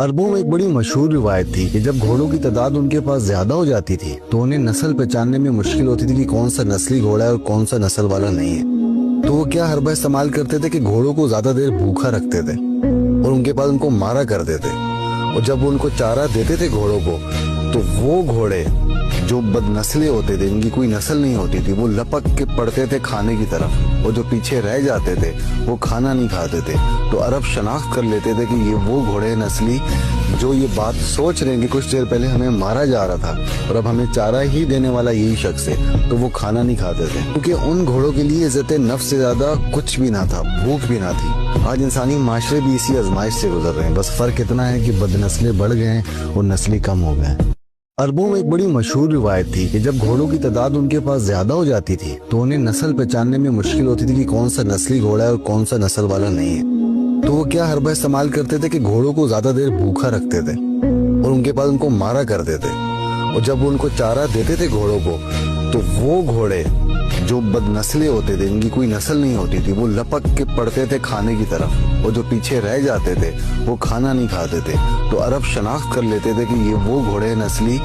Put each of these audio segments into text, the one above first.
अरबों में एक बड़ी मशहूर रिवायत थी कि जब घोड़ों की तादाद उनके पास ज्यादा हो जाती थी तो उन्हें नस्ल पहचानने में मुश्किल होती थी कि कौन सा नस्ली घोड़ा है और कौन सा नस्ल वाला नहीं है। तो वो क्या हरबा इस्तेमाल करते थे कि घोड़ों को ज्यादा देर भूखा रखते थे और उनके बाद उनको मारा करते थे। और जब वो उनको चारा देते थे घोड़ों को तो वो घोड़े जो बदनस्ले होते थे, इनकी कोई नस्ल नहीं होती थी, वो लपक के पड़ते थे खाने की तरफ, और जो पीछे रह जाते थे वो खाना नहीं खाते थे। तो अरब शनाख्त कर लेते थे कि ये वो घोड़े नस्ली जो ये बात सोच रहे हैं कि कुछ देर पहले हमें मारा जा रहा था और अब हमें चारा ही देने वाला यही शख्स है, तो वो खाना नहीं खाते थे क्योंकि उन घोड़ों के लिए इज्जत नफ्स से ज्यादा कुछ भी ना था, भूख भी ना थी। आज इंसानी माशरे भी इसी आजमाइश से गुजर रहे हैं, बस फर्क इतना है कि बदनस्लें बढ़ गए हैं और नस्ली कम हो गए। अरबों में एक बड़ी मशहूर रिवायत थी कि जब घोड़ों की तादाद उनके पास ज्यादा हो जाती थी तो उन्हें नस्ल पहचानने में मुश्किल होती थी कि कौन सा नस्ली घोड़ा है और कौन सा नस्ल वाला नहीं है। तो वो क्या हरबा इस्तेमाल करते थे कि घोड़ों को ज्यादा देर भूखा रखते थे और उनके बाद उनको मारा करते थे। और जब वो उनको चारा देते थे घोड़ों को तो वो घोड़े जो बदनस्ले होते थे, इनकी कोई नस्ल नहीं होती थी, वो लपक के पड़ते थे खाने की तरफ, और जो पीछे रह जाते थे वो खाना नहीं खाते थे। तो अरब शनाख्त कर लेते थे कि ये वो घोड़े नस्ली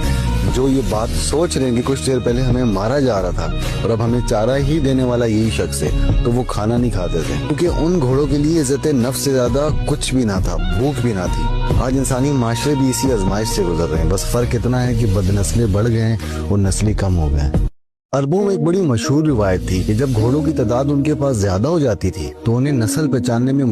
जो ये बात सोच रहे हैं कि कुछ देर पहले हमें मारा जा रहा था और अब हमें चारा ही देने वाला यही शख्स है, तो वो खाना नहीं खाते थे क्योंकि उन घोड़ों के लिए इज्जत नफ्स से ज्यादा कुछ भी ना था, भूख भी ना थी। आज इंसानी माशरे भी इसी आजमाइश से गुजर रहे हैं, बस फर्क इतना है कि बदनस्लें बढ़ गए हैं और नस्ली कम हो गए। अरबों में एक बड़ी मशहूर रिवायत थी कि जब घोड़ों की तादाद उनके पास ज्यादा हो जाती थी तो उन्हें नस्ल पहचानने में